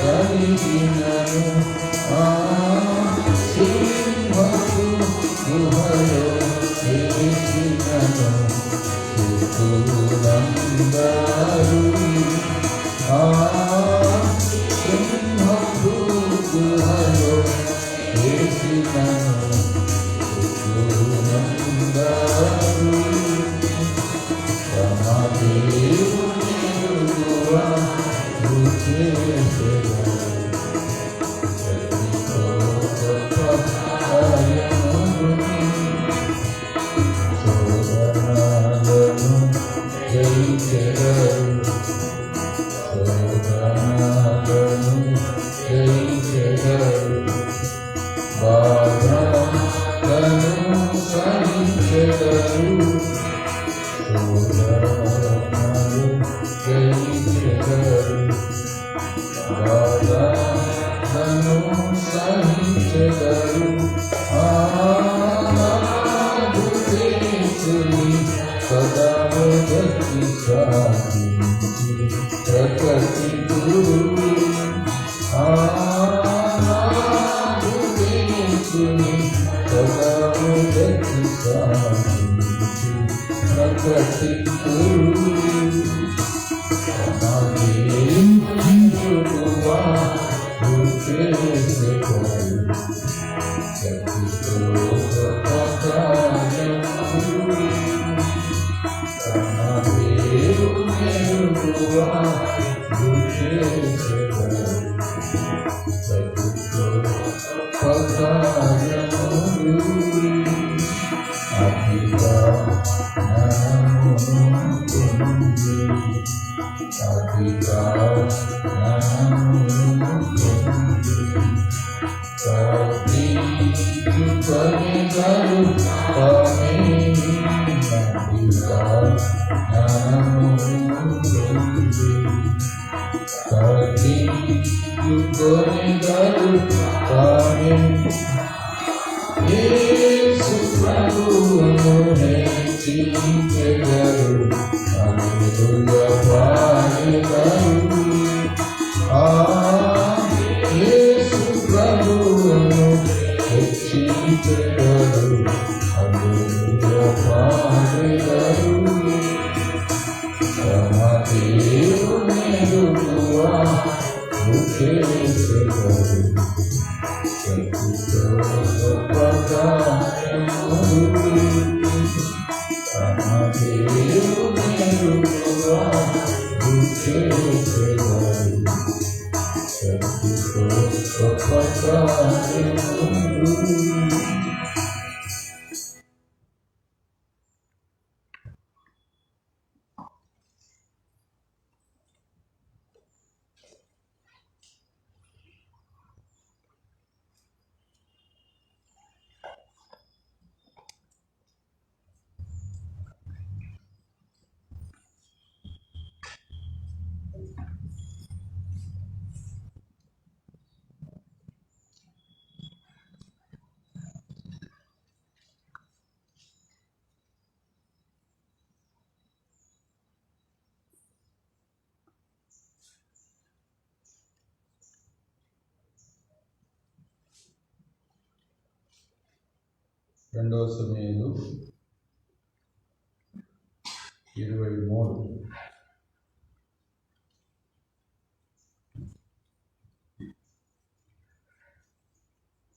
కలిగినను సింహపు గుహలో చేసినను శత్రువులందరూ సింహపు గుహలో చేసినను శత్రువులందరూ తమ దేవుని ఎదురుగా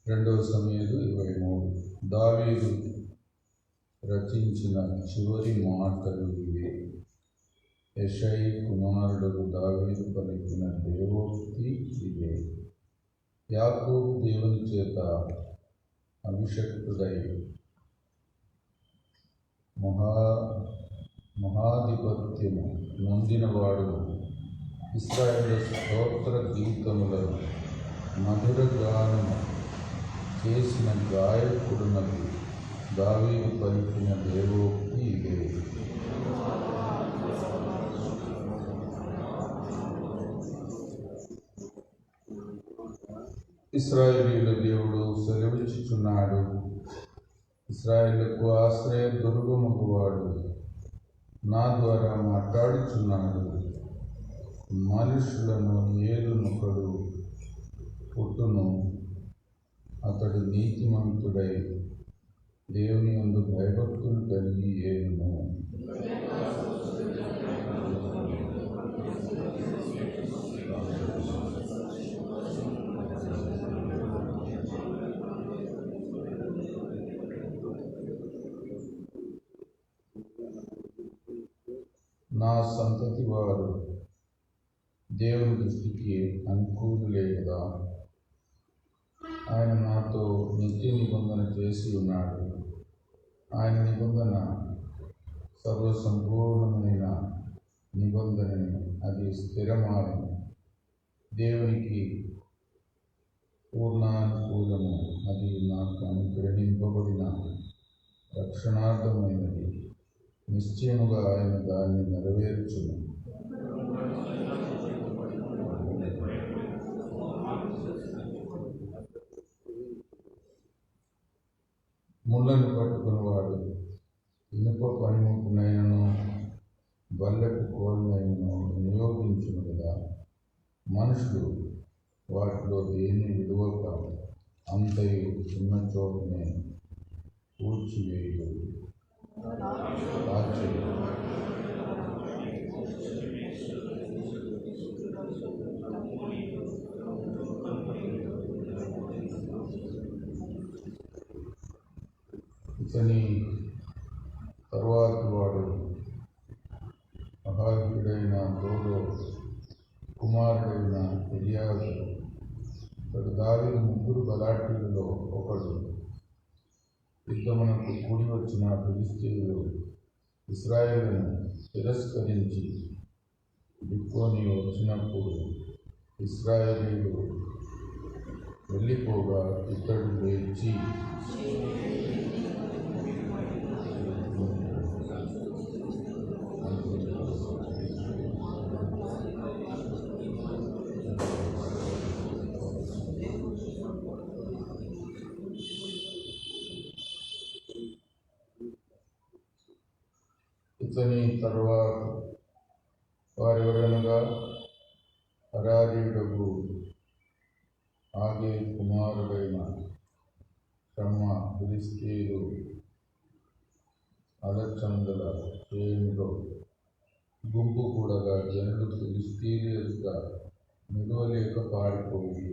రెండవ సమూయేలు 23. దావీదు రచించిన చివరి మాటలు ఇవే. యెషయి కుమారుడు దావీదు పలికిన దేవోక్తి ఇదే. యాకోబు దేవుని చేత అభిషక్తుడై మహాధిపత్యము నొందినవాడు, ఇశ్రాయేలు స్తోత్ర గీతములను మధుర గానము చేసిన గాయకుడునకు దావీదు పలికిన దేవోక్తి ఇదే. ఇశ్రాయేలీయుల దేవుడు సెలవిచ్చుచున్నాడు, ఇశ్రాయేలుకు ఆశ్రయ దుర్గముగువాడు నా ద్వారా మాట్లాడుచున్నాడు. మనుషులను ఏలునొకడు దేవుని యందు భయభక్తులు కలిగి ఏనును. నా సంతతి వారు దేవుని దృష్టికి అనుకూలులే కదా. ఆయన నాతో నిత్య నిబంధన చేసి ఉన్నాడు. ఆయన నిబంధన సర్వసంపూర్ణమైన నిబంధనని, అది స్థిరమైన దేవునికి పూర్ణానుకూలము. అది నాకు అనుగ్రహింపబడిన రక్షణార్థమైనది. నిశ్చయముగా ఆయన దాన్ని నెరవేర్చును. ముళ్ళను పట్టుకున్నవాడు ఇనుప పనిముట్టునైనను బల్లెపు కోలునైనను నియోగించును కదా. మనుషులు వాటిలో దేన్ని విడువక అంతయు చిన్న చోటునే పూడ్చివేయు. ఇతని తరువాత వాడు మహావీరుడైన దోదో కుమారుడైన ఎలియాజరు. ఇతడు దావీదు ముగ్గురు బలాఢ్యులలో ఒకడు. యుద్ధమునకు కూడి వచ్చిన ఫిలిష్తీయులు ఇశ్రాయేలును తిరస్కరించి దిక్కోని వచ్చినప్పుడు ఇశ్రాయేలీయులు వెళ్ళిపోగా ఇతడు లేచి ఇతని తరువాత వారెవరనగా హరారీయుడగు ఆగే కుమారుడైన షమ్మ. ఫిలిష్తీయులు అలచందల శ్రేణిలో గుంపు కూడగా జనులు ఫిలిష్తీయుల ఎదుట నిలవలేక పారిపోయి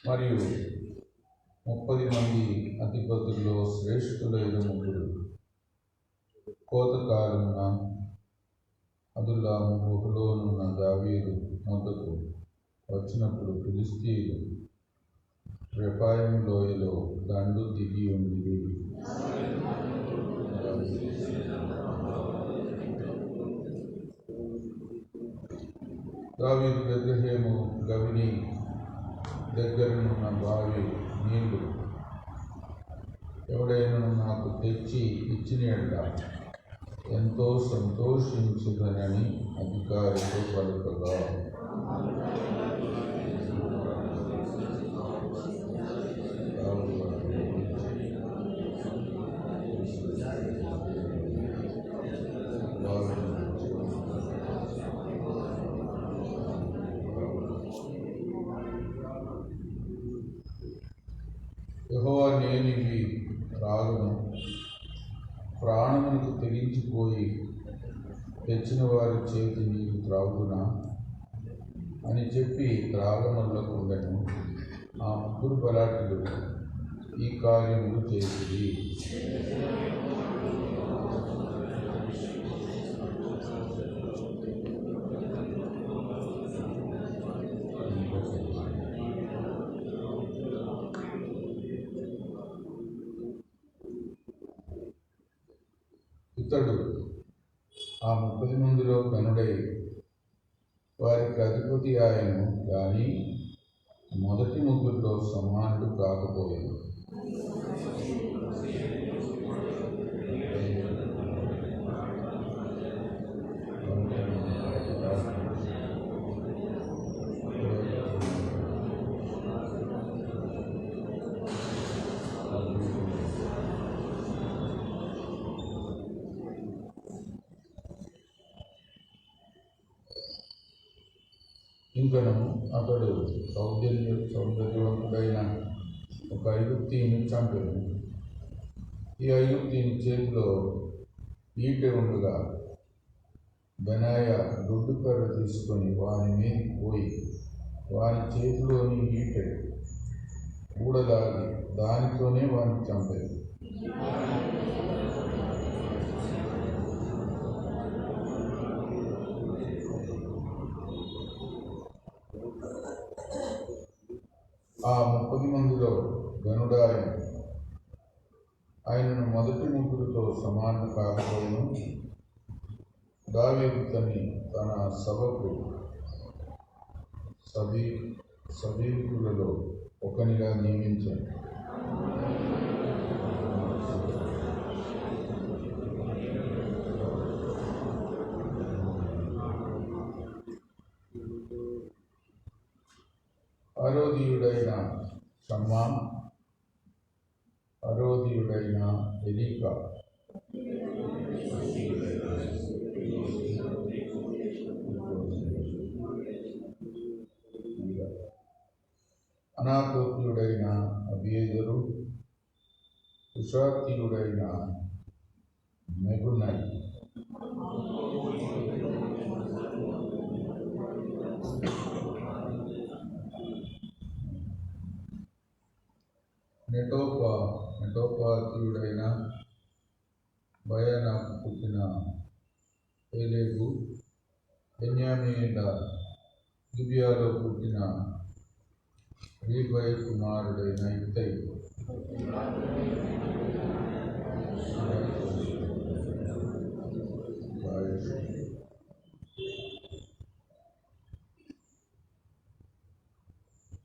మరియు 30 మంది అధిపతుల్లో శ్రేష్ఠులైన ముగ్గురు కోతకాలమున అదుల్లాము గుహలోనున్న దావీదు వద్దకు వచ్చినప్పుడు ఫిలిష్తీయులు రెఫాయిము లోయలో దండు దిగి ఉండి దావీదు బెత్లెహేము గవిని దగ్గరనున్న బావి నీళ్లు ఎవడైనా నాకు తెచ్చి ఇచ్చిన ఎడల ఎంతో సంతోషించుదనని అధికారితో పలుకగా యెహోవా, నేనివి రాగను ప్రాణములకు తెగించిపోయి తెచ్చిన వారి చేతి నీరు త్రాగునా అని చెప్పి త్రాగనొల్లకుండెను. ఆ ముగ్గురు బలాఢ్యులు ఈ కార్యములు చేసిరి. ఇతడు ఆ 30 మందిలో ఘనుడై వారికి అధిపతి ఆయను, కానీ మొదటి ముగ్గురిలో సమానుడు కాకపోయాను. ఇంకను అతడు సౌందర్యవంతుడైన ఒక ఐగుప్తీయుని చంపెను. ఈ ఐగుప్తీయుని చేతిలో ఈటె ఉండగా బెనాయ దుడ్డు కర్ర తీసుకొని వాని మీద పోయి వాని చేతిలోని ఈటె ఊడలాగి దానితోనే వాని చంపేది. ఆ 30 మందిలో గనుడాయన ఆయనను మొదటి ముగ్గురితో సమానం కాకపోయిను. దావీదు తన సభకు సభీకులలో ఒకనిగా నియమించాడు. అరోదీయుడైన షమ్మా, అరోదీయుడైన ఎలీకా, అనాతోత్యుడైన అబియేజరు, హుషాతీయుడైన మెగునై, నెటోపాతీయుడైన బయనాకు పుట్టిన ఏలేగు, బెన్యామీనుల గిబియాలో పుట్టిన రీబై కుమారుడైన ఇత్తై,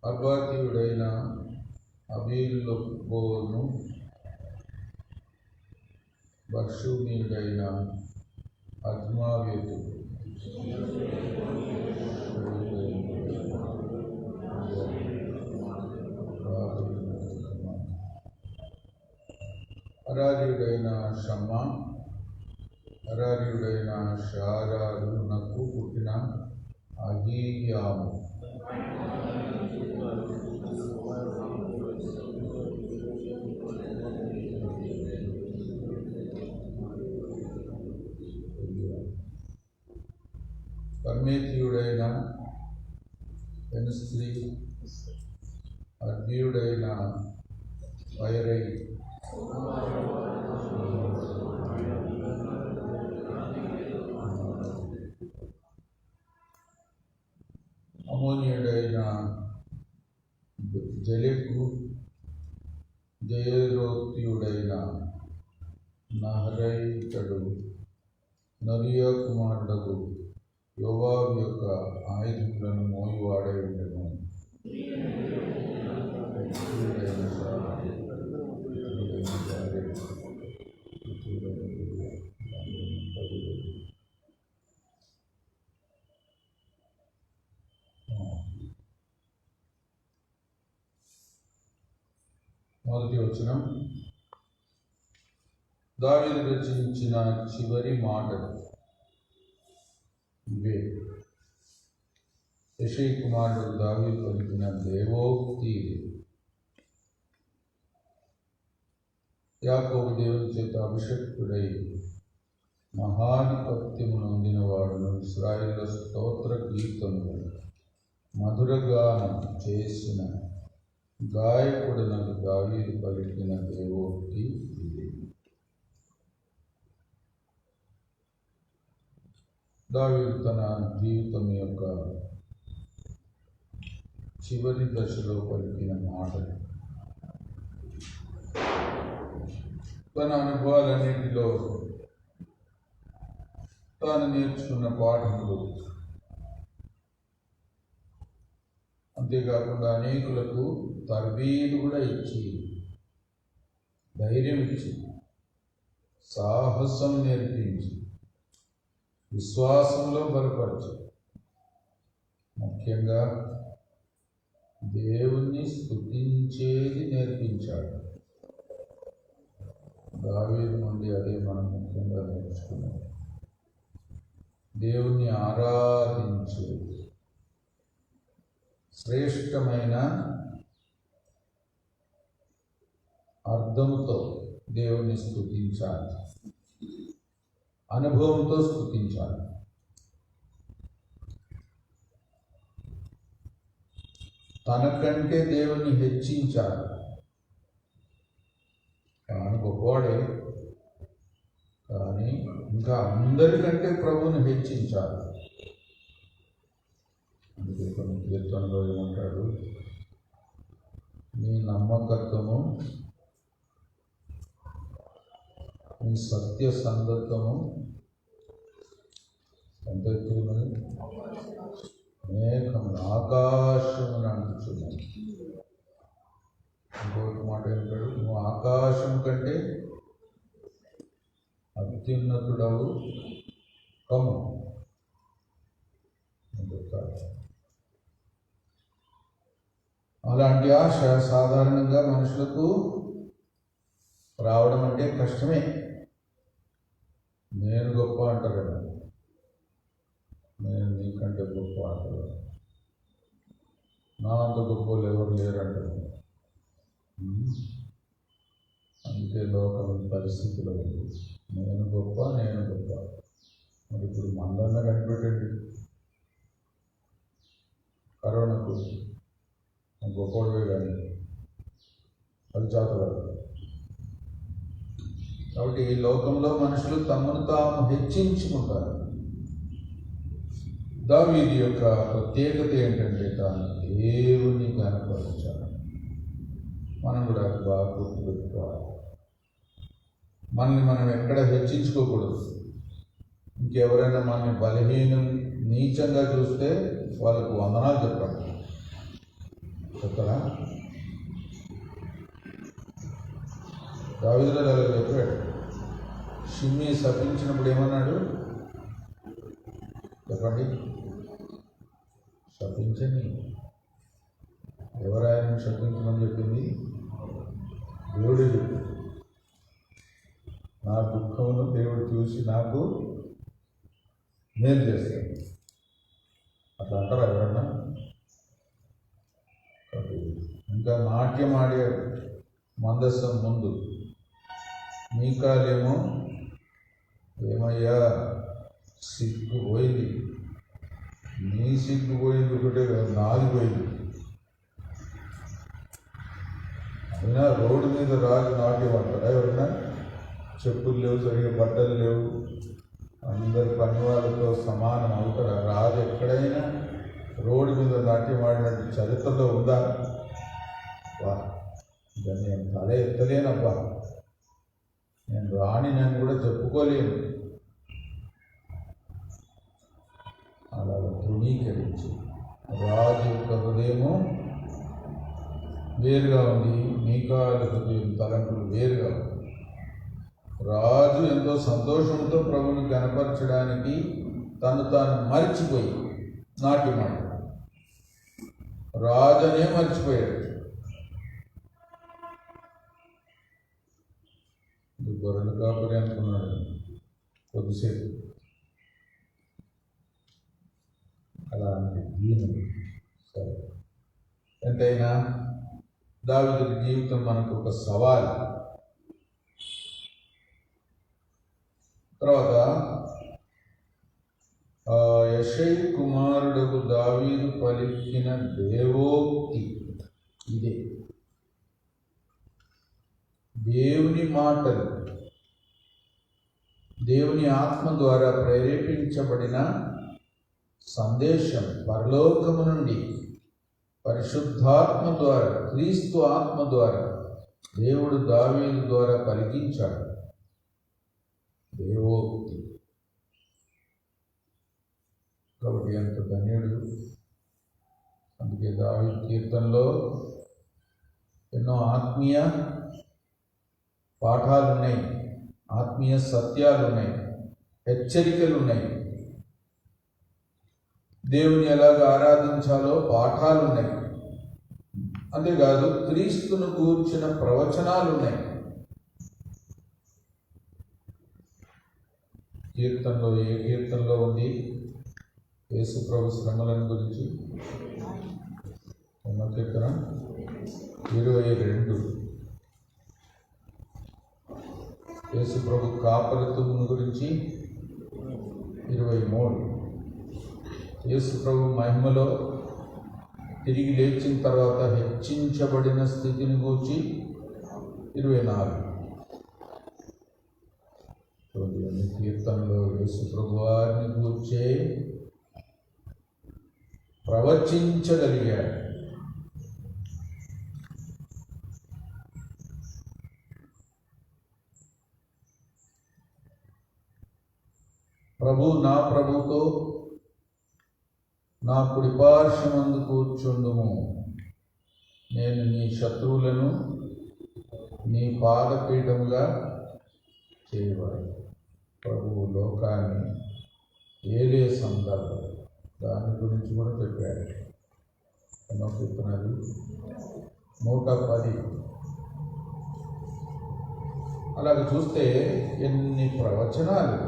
అర్బాతీయుడైన అబీలోను, బర్షూనీయుడైన అజ్మావేతు, అరారీయుడైన షమ్మా, అరారీయుడైన షారారునకు పుట్టిన అహీయాము, కర్మేతీయుడైన ఎన్స్త్రీ, అర్బీయుడైన వైరై, అమోనియుడైన జెలెకు, జయరోత్యుడైన నహరైతడు, నరియా కుమారుడగు యోవాబు యొక్క ఆయుధములను మోయువాడై ఉండెను. మొదటి వచనం, దావీదు రచించిన చివరి మాటలు ఇవే. యెషయి కుమారుడు దావీదు పలికిన దేవోక్తి. యాకోబు దేవుని చేత అభిషక్తుడై మహాధిపత్యము నొందిన వాడును, ఇశ్రాయేలు స్తోత్ర గీతము మధురగానం చేసిన గాయకుడునకు దావీదు పలికిన దేవోక్తి ఇది. దావీదు తన జీవితం యొక్క చివరి దశలో పలికిన మాటలు, తన అనుభవాలన్నింటిలో తాను నేర్చుకున్న పాఠములు, అంతేకాకుండా అనేకులకు తరబీదు కూడా ఇచ్చి, ధైర్యం ఇచ్చి, సాహసం నేర్పించి, విశ్వాసంలో బలపరచు, ముఖ్యంగా దేవుణ్ణి స్తుతించేది నేర్పించాడు. దావీదు నుండి అదే మనం ముఖ్యంగా నేర్చుకున్నాం. దేవుణ్ణి ఆరాధించేది, శ్రేష్టమైన అర్థంతో దేవుని స్తుతించాలి, అనుభవంతో స్తుతించాలి. తనకంటే దేవుని హెచ్చించాలి. తాను గొప్పవాడే, కానీ ఇంకా అందరికంటే ప్రభువుని హెచ్చించాలి. అందుకే కొన్ని కీర్తనలో ఏమంటాడు, నీ నమ్మకత్వము, నీ సత్యసంధత్వము ఎంత ఎత్తున్నది, మేఘమును ఆకాశమును అంటుచున్నది. ఇంకొక మాట ఏంటాడు, నువ్వు ఆకాశం కంటే అత్యున్నతుడవు కమ్ము. అలాంటి ఆశ సాధారణంగా మనుషులకు రావడం అంటే కష్టమే. నేను గొప్ప అంటారు కదా, నేను నీకంటే గొప్ప అంటారు, నా అంత గొప్ప ఎవరు లేరు అంటారు. అందుకే లోకం పరిస్థితిలో ఉంది, నేను గొప్ప, నేను గొప్ప. మరి ఇప్పుడు మందన్న కనిపెట్టండి, కరోనాకు గొప్పవే కానీ అది జాతరాలు. కాబట్టి ఈ లోకంలో మనుషులు తమను తాము హెచ్చించుకుంటారు. దావీదు యొక్క ప్రత్యేకత ఏంటంటే తాను దేవుని కనపరచాలి. మనం కూడా అది బాగా గుర్తుపెట్టుకోవాలి. మనల్ని మనం ఎక్కడ హెచ్చించుకోకూడదు. ఇంకెవరైనా మనల్ని బలహీనం నీచంగా చూస్తే వాళ్ళకు వందనాలు చెప్పండి. చెప్తారా? దావీదులో చెప్పాడు. షిమ్మి శపించినప్పుడు ఏమన్నాడు చెప్పండి? శపించని. ఎవరాయన శపించమని చెప్పింది? దేవుడు చెప్పింది. నా దుఃఖమును దేవుడు చూసి నాకు మేలు చేస్తాడు. అట్లా అంటారా ఎవరన్నా? ఇంకా నాట్యం ఆడే మందస్సం ముందు మీకాలేమో ఏమయ్యా సిగ్గు పోయింది, నీ సిగ్గు పోయింది ఒకటే, నాది పోయింది. అయినా రోడ్డు మీద రాజు నాట్యం అంటారా ఎవరైనా? చెప్పులు లేవు, సరిగ్గా బట్టలు లేవు, అందరు పని వాళ్ళతో సమానం అవుతారా? రాజు ఎక్కడైనా రోడ్డు మీద నాట్యం ఆడినట్టు చరిత్రలో ఉందా? వా, దాన్ని నేను తల ఎత్తలేనబ్బా, నేను రాణి నేను కూడా చెప్పుకోలేను. అలా తృణీకరించి రాజు యొక్క హృదయము వేరుగా ఉంది, మీకాల హృదయం తలంపులు వేరుగా ఉంది. రాజు ఎంతో సంతోషంతో ప్రభువుని కనపరచడానికి తను తాను మర్చిపోయి నాట్యమాడు. రాజునే మర్చిపోయాడు. గొర్రెలు కాపరి అనుకున్నాడు కొద్దిసేపు. అలాంటి దీనుడు. సరే, ఎంతైనా దావీదు జీవితం మనకు ఒక సవాల్. తర్వాత యెషై కుమారుడు దావీదు పలికిన దేవోక్తి ఇదే. దేవుని మాటలు, దేవుని ఆత్మ ద్వారా ప్రేరేపించబడిన సందేశం పరలోకము నుండి పరిశుద్ధాత్మ ద్వారా, క్రీస్తు ఆత్మ ద్వారా దేవుడు దావీదు ద్వారా పలికించాడు. దేవోక్తి. కాబట్టి ఎంత ధన్యుడు. అందుకే దావీదు కీర్తనలో ఎన్నో ఆత్మీయ పాఠాలు ఉన్నాయి, ఆత్మీయ సత్యాలు ఉన్నాయి, హెచ్చరికలు ఉన్నాయి. దేవుని ఎలాగ ఆరాధించాలో పాఠాలు ఉన్నాయి. అంతేకాదు క్రీస్తును గూర్చిన ప్రవచనాలు ఉన్నాయి. కీర్తనలో ఏ కీర్తనలో ఉంది యేసు ప్రభు శ్రమలను గురించి? కీర్తన 22. యేసు ప్రభు కాపరిత్వమును గురించి 23. యేసు ప్రభు మహిమలో తిరిగి లేచిన తర్వాత హెచ్చించబడిన స్థితిని గూర్చి 24. అన్ని కీర్తనలో యేసు ప్రభు వారిని గూర్చే ప్రవచించగలిగాడు. నా ప్రభుతో నా కుడిపార్శ్వమందు కూర్చుండుము, నేను నీ శత్రువులను నీ పాదపీఠముగా చేయవాడు. ప్రభువు లోకాన్ని ఏలే సందర్భం దాని గురించి కూడా చెప్పాడు. ఎన్నో కీర్తనలు 110. అలాగే చూస్తే ఎన్ని ప్రవచనాలు,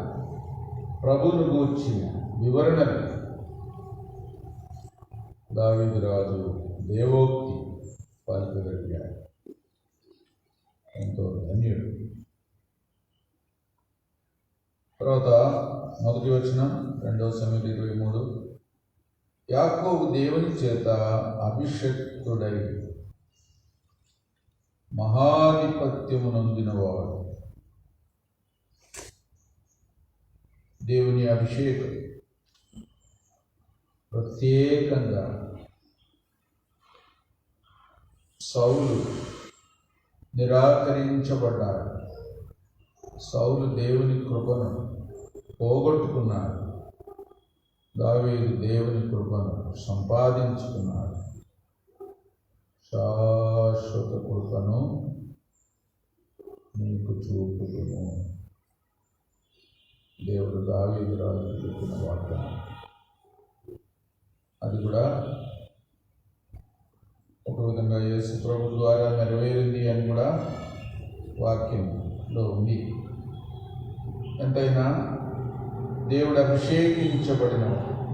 ప్రభువును గూర్చిన వివరణలు. దావీదు రాజు దేవోక్తి పలుకగలిగాడు. ఎంతో ధన్యుడు. తర్వాత మొదటి వచనం 2వ సమూయేలు 23. యాకోబు దేవుని చేత అభిషక్తుడై మహాధిపత్యము నొందినవాడు. దేవుని అభిషేకం ప్రత్యేకంగా సౌలు నిరాకరించబడ్డాడు. సౌలు దేవుని కృపను పోగొట్టుకున్నాడు. దావీదు దేవుని కృపను సంపాదించుకున్నాడు. శాశ్వత కృపను నీకు చూపుతును. దేవుడు దావీదు రాజు చెప్పిన వాగ్దానం. అది కూడా ఒక విధంగా యేసు ప్రభు ద్వారా నెరవేరింది అని కూడా వాక్యంలో ఉంది. ఎంతైనా దేవుడు అభిషేకించబడిన,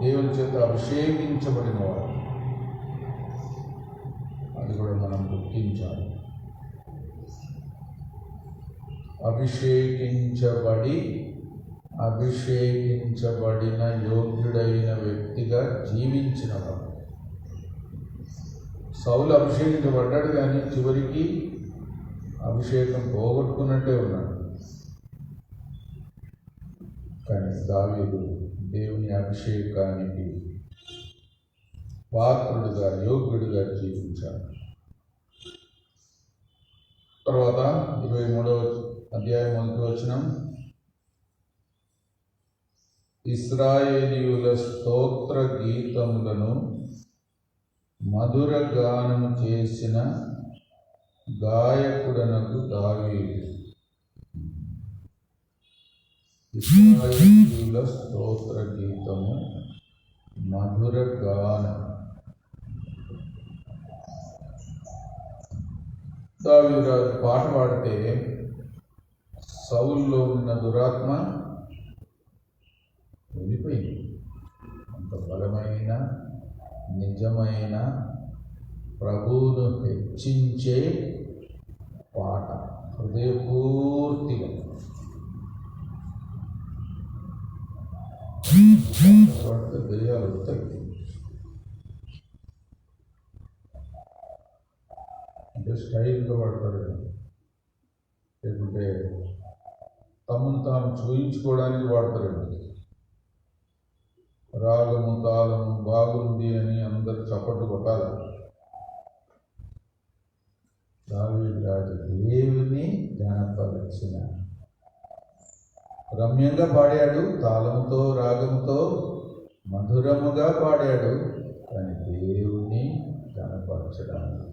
దేవుని చేత అభిషేకించబడిన వాడు. అది కూడా మనం గుర్తించాలి. అభిషేకించబడిన యోగ్యుడైన వ్యక్తిగా జీవించినవాడు. సౌలు అభిషేకించబడ్డాడు, కానీ చివరికి అభిషేకం పోగొట్టుకున్నట్టే ఉన్నాడు. కానీ దావీదు దేవుని అభిషేకానికి పాత్రుడుగా, యోగ్యుడిగా జీవించాడు. తర్వాత 23వ అధ్యాయం 1వ వచనం. ఇశ్రాయేలీయుల స్తోత్ర గీతములను మధుర గానము చేసిన గాయకుడనకు దావీదు. ఇశ్రాయేలీయుల స్తోత్ర గీతము మధుర గానం. దావీదు పాట పాడితే సౌలులో ఉన్న దురాత్మ వెళ్ళిపోయింది. అంత బలమైన, నిజమైన, ప్రభువును హెచ్చించే పాట, హృదయపూర్తిగా పాడితే దయ్యాలు వస్తాయి. అంటే స్టైల్గా పడతారు, లేకుంటే తమను తాము చూయించుకోవడానికి వాడతారండి. రాగము తాళము బాగుంది అని అందరు చప్పట్లు కొట్టాలి. దావీదు రాజు దేవుని ఘనపరచిన, రమ్యంగా పాడాడు, తాళముతో రాగముతో మధురముగా పాడాడు, కానీ దేవుని ఘనపరచడానికి.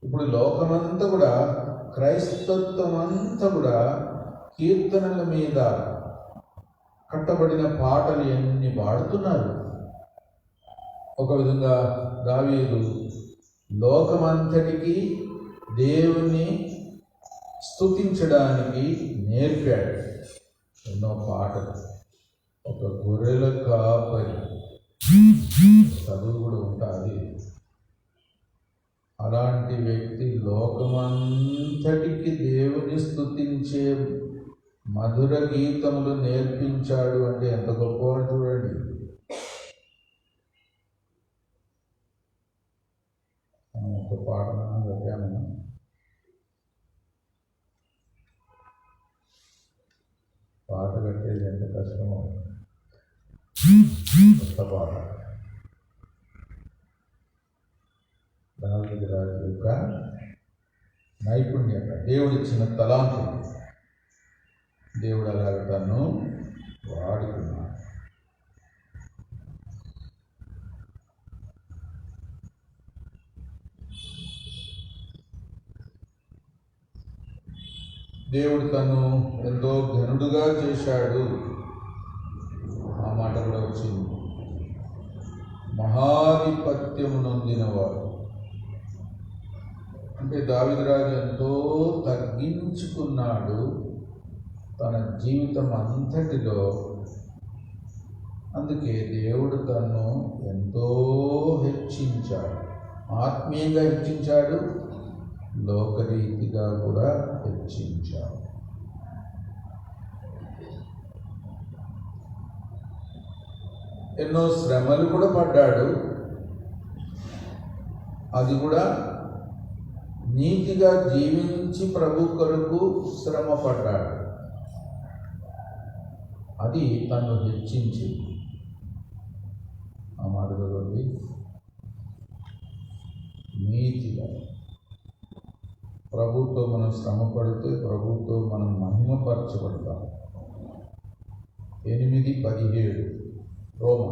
ఇప్పుడు లోకమంతా కూడా, క్రైస్తత్వం అంతా కూడా కీర్తనల మీద కట్టబడిన పాటలు ఎన్ని పాడుతున్నారు. ఒక విధంగా దావీదు లోకమంతటికి దేవుని స్తుతించడానికి నేర్పాడు ఎన్నో పాటలు. ఒక గొర్రెల కాపరి చదువు కూడా ఉంటుంది. అలాంటి వ్యక్తి లోకమంతటికి దేవుని స్తుతించే మధుర గీతములు నేర్పించాడు అంటే ఎంత గొప్పవాడు చూడండి. ఒక పాట గట్టాను, పాట కట్టేది ఎంత కష్టమో, కొత్త పాట. దావీదు రాజు యొక్క నైపుణ్యత, దేవుడిచ్చిన తలాంతులు, దేవుడు అలాగ తను వాడుకున్నాడు. దేవుడు తను ఎంతో ఘనుడుగా చేశాడు, ఆ మాట కూడా వచ్చింది. మహాధిపత్యము నొందినవాడు అంటే దావీదు రాజు ఎంతో తగ్గించుకున్నాడు తన జీవితం అంతటిలో. అందుకే దేవుడు తను ఎంతో హెచ్చించాడు, ఆత్మీయంగా హెచ్చించాడు, లోకరీతిగా కూడా హెచ్చించాడు. ఎన్నో శ్రమలు కూడా పడ్డాడు, అది కూడా నీతిగా జీవించి ప్రభు కొరకు శ్రమ పడ్డాడు. అది తను హెచ్చించి, ఆ మాట చదవండి, నీతిగా. ప్రభుతో మనం శ్రమ పడితే ప్రభుతో మనం మహిమపరచబడతాం. 8:17 రోమా.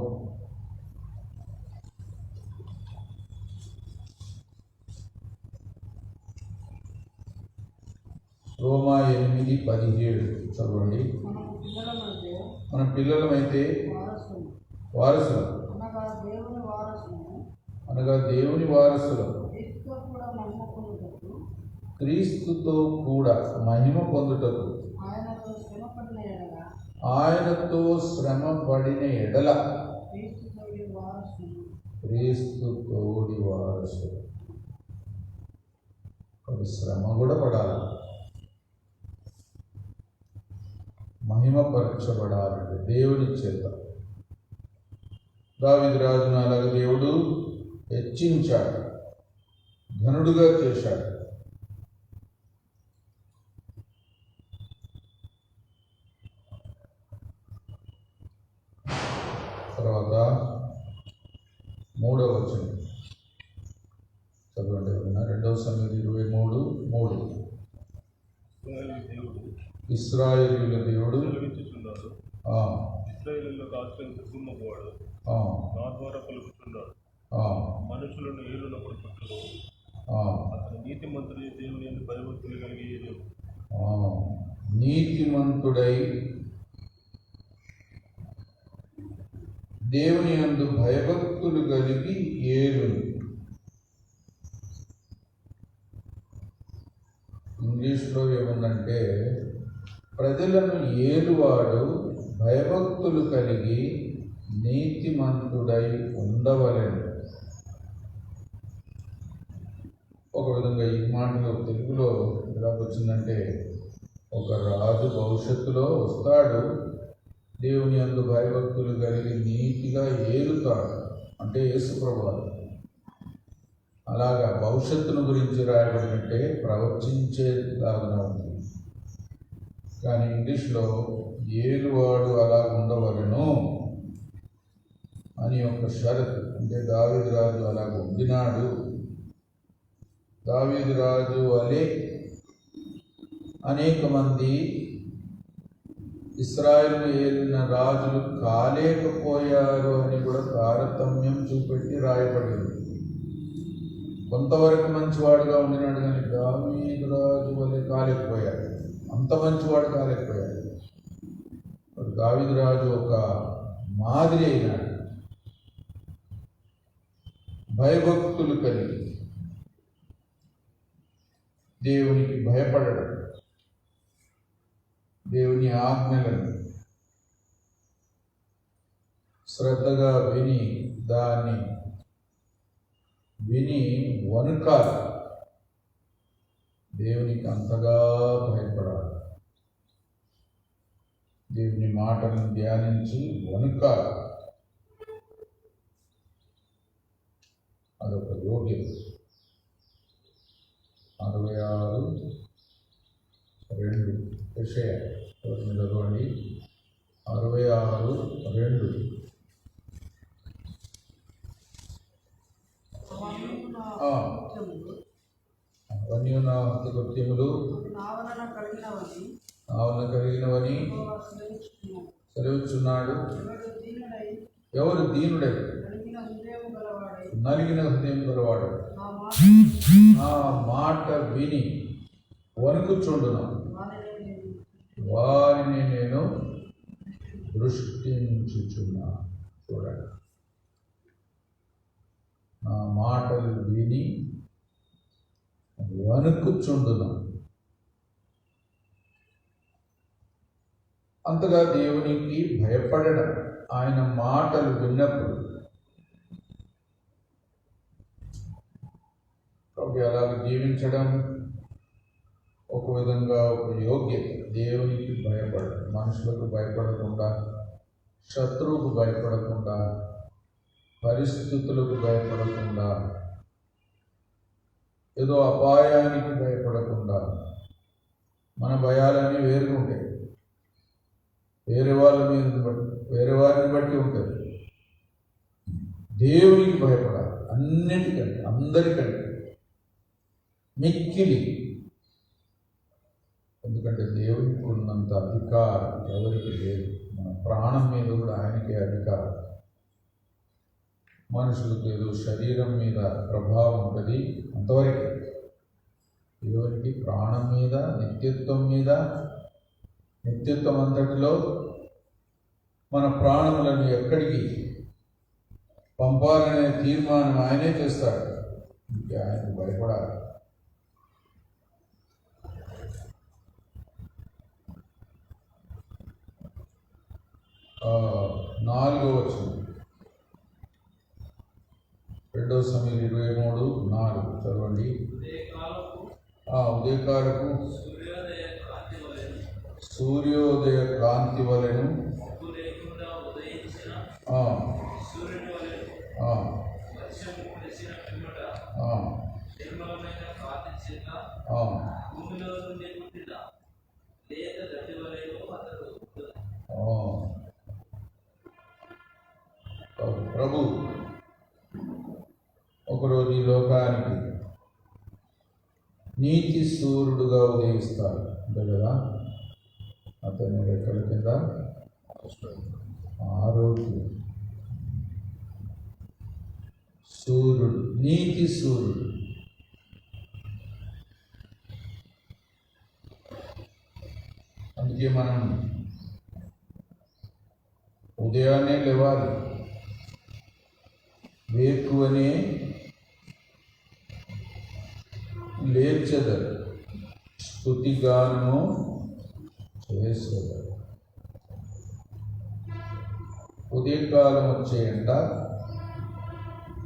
రోమా 8:17 చదవండి. మన పిల్లలమైతే వారసులం, అనగా దేవుని వారసులం, క్రీస్తుతో కూడా మహిమ పొందుటకు, ఆయనతో శ్రమ పడిన ఎడల క్రీస్తు తోడి వారసులు. శ్రమ కూడా పడాలి, మహిమపరచబడాలంటే దేవుని చేత. దావీదు రాజును అలాగే దేవుడు హెచ్చించాడు, ఘనుడుగా చేశాడు. తర్వాత 3వ వచనం చదవండి. 2 సమూయేలు 23:3. ఇశ్రాయేలీయుల దేవుడు మనుషులను ఏలునప్పుడు పుట్టును, అతను నీతిమంతుడై దేవుని యందు భయభక్తులు కలిగి నీతిమంతుడై దేవుని యందు భయభక్తులు కలిగి ఏలును. ఇంగ్లీష్లో ఏముందంటే, ప్రజలను ఏలువాడు భయభక్తులు కలిగి నీతిమంతుడై ఉండవలెను. ఒక విధంగా ఈ మాటలో తెలుగులో ఎలా వచ్చిందంటే, ఒక రాజు భవిష్యత్తులో వస్తాడు, దేవుని యందు భయభక్తులు కలిగి నీతిగా ఏలుతాడు అంటే యేసుప్రభువు. అలాగా భవిష్యత్తును గురించి రాయబడినట్టే ప్రవచించేలాగా ఉంది. కానీ ఇంగ్లీష్లో ఏలువాడు అలా ఉండవలెను అని ఒక షరతు. అంటే దావీదు రాజు అలాగ ఉండినాడు. దావీదు రాజు వలె అనేక మంది ఇశ్రాయేలు ఏలిన రాజులు కాలేకపోయారు అని కూడా తారతమ్యం చూపెట్టి రాయబడింది. కొంతవరకు మంచివాడుగా ఉండినాడు, కానీ దావీదు రాజు వలె కాలేకపోయాడు, అంత మంచివాడు కాలేకపోయాడు. దావీదు రాజు ఒక మాదిరి అయినాడు, భయభక్తులు కలిగి దేవునికి భయపడడం, దేవుని ఆజ్ఞలను శ్రద్ధగా విని దాన్ని విని వణుకాలి. దేవునికి అంతగా భయపడాలి. దేవుని మాటలను ధ్యానించి వణుకాలి. అదొక యోగ్యత. 66:2 యెషయా చదవండి. 66:2 అవన్నీ నా హస్తకృత్యములు నావలన కలిగినవని సెలవుచున్నాడు. ఎవరు దీనుడై నలిగిన హృదయం గలవాడు నా మాట విని వణుకుచుండును, వారిని నేను దృష్టించుచున్నా. చూడండి, నా మాటలు విని వణుకుచుండును. అంతగా దేవునికి భయపడడం, ఆయన మాటలు విన్నప్పుడు. కాబట్టి అలాగ జీవించడం ఒక విధంగా ఒక యోగ్యత. దేవునికి భయపడడం, మనుషులకు భయపడకుండా, శత్రువుకు భయపడకుండా, పరిస్థితులకు భయపడకుండా, ఏదో అపాయానికి భయపడకుండా. మన భయాలన్నీ వేరుగా ఉంటాయి, వేరే వారిని బట్టి ఉంటుంది. దేవునికి భయపడాలి, అన్నిటికంటే అందరికంటే మిక్కిలి. ఎందుకంటే దేవునికి ఉన్నంత అధికారం ఎవరికి లేదు. మన ప్రాణం మీద కూడా ఆయనకే అధికారం. మనుషులకు ఏదో శరీరం మీద ప్రభావం ఉంటుంది, అంతవరకు. దేవునికి ప్రాణం మీద, నిత్యత్వం అంతటిలో మన ప్రాణములను ఎక్కడికి పంపాలనే తీర్మానం ఆయనే చేస్తాడు. ఇంకా ఆయనకు భయపడాలి. నాలుగో వచనం, 2 సమూయేలు 23:4 చదవండి. ఉదయకాలపు సూర్యోదయ కాంతి వలెను ప్రభు ఒకరోజు ఈ లోకానికి నీతి సూర్యుడుగా ఉదయిస్తారు. అంతే కదా, అతని రెక్కల కింద ఆరోగ్యం. సూర్యుడు, నీతి సూర్యుడు. అందుకే మనం ఉదయాన్నే లేవాలి, వేకువనే లేచెదరు, స్తుతిగానము చేసేదరు. ఉదయకాలం వచ్చే ఎండ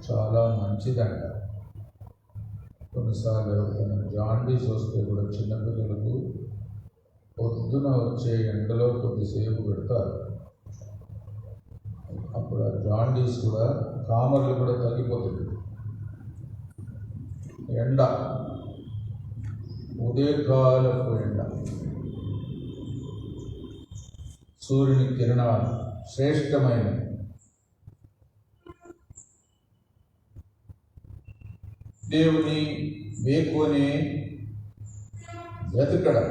చాలా మంచిదంట. కొన్నిసార్లు ఎవరికైనా జాండీస్ వస్తే కూడా చిన్నపిల్లలకు పొద్దున వచ్చే ఎండలో కొద్దిసేపు పెడతారు. అప్పుడు ఆ జాండీస్ కూడా, కామర్లు కూడా తగ్గిపోతుంది. ఎండ, ఉదయకాలపు ఎండ, సూర్యుని కిరణాలు శ్రేష్టమైన. దేవుని వేకువనే వెతకడం.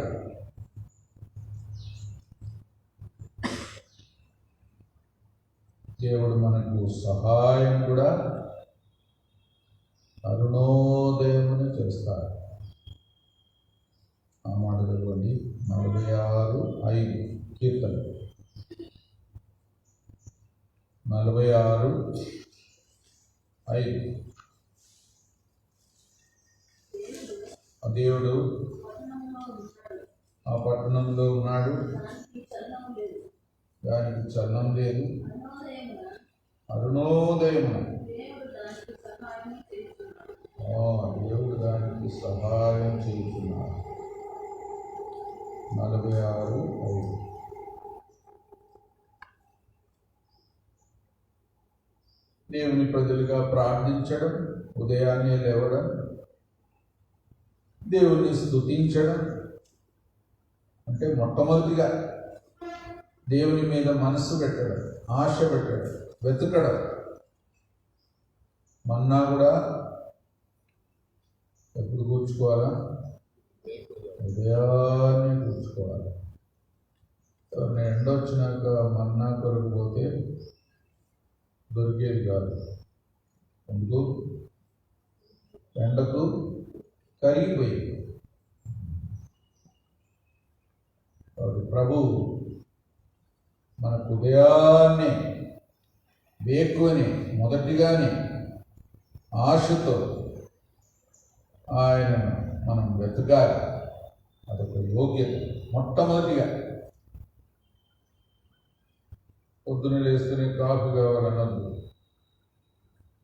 దేవుడు మనకు సహాయం కూడా అరుణోదయమును చేస్తారు. ఆ మాట చదవండి. 46:5 కీర్తన 46:5. ఆ దేవుడు ఆ పట్టణంలో ఉన్నాడు, దానికి చలనం లేదు. అరుణోదయమున దేవుడు దానికి సహాయం చేస్తున్నారు. 46:5. దేవుని ప్రజలుగా ప్రార్థించడం, ఉదయాన్నే లేవడం, దేవుని స్తుతించడం అంటే మొట్టమొదటిగా దేవుని మీద మనస్సు పెట్టడం, ఆశ పెట్టడం, వెతకడం. మన్నా కూడా ఎప్పుడు కూర్చుకోవాలా? ఉదయాన్నే కూర్చుకోవాలి. ఎండ వచ్చినాక మన్నా కొరకు పోతే దొరికేది కాదు. ఎందుకు? ఎండకు కరిగిపోయేది. ప్రభు మనకు ఉదయాన్నే వేకువని మొదటిగానే ఆశతో ఆయనను మనం వెతకాలి. అదొక యోగ్యత. మొట్టమొదటిగా పొద్దున లేస్తేనే కాఫీ కావాలనొద్దు,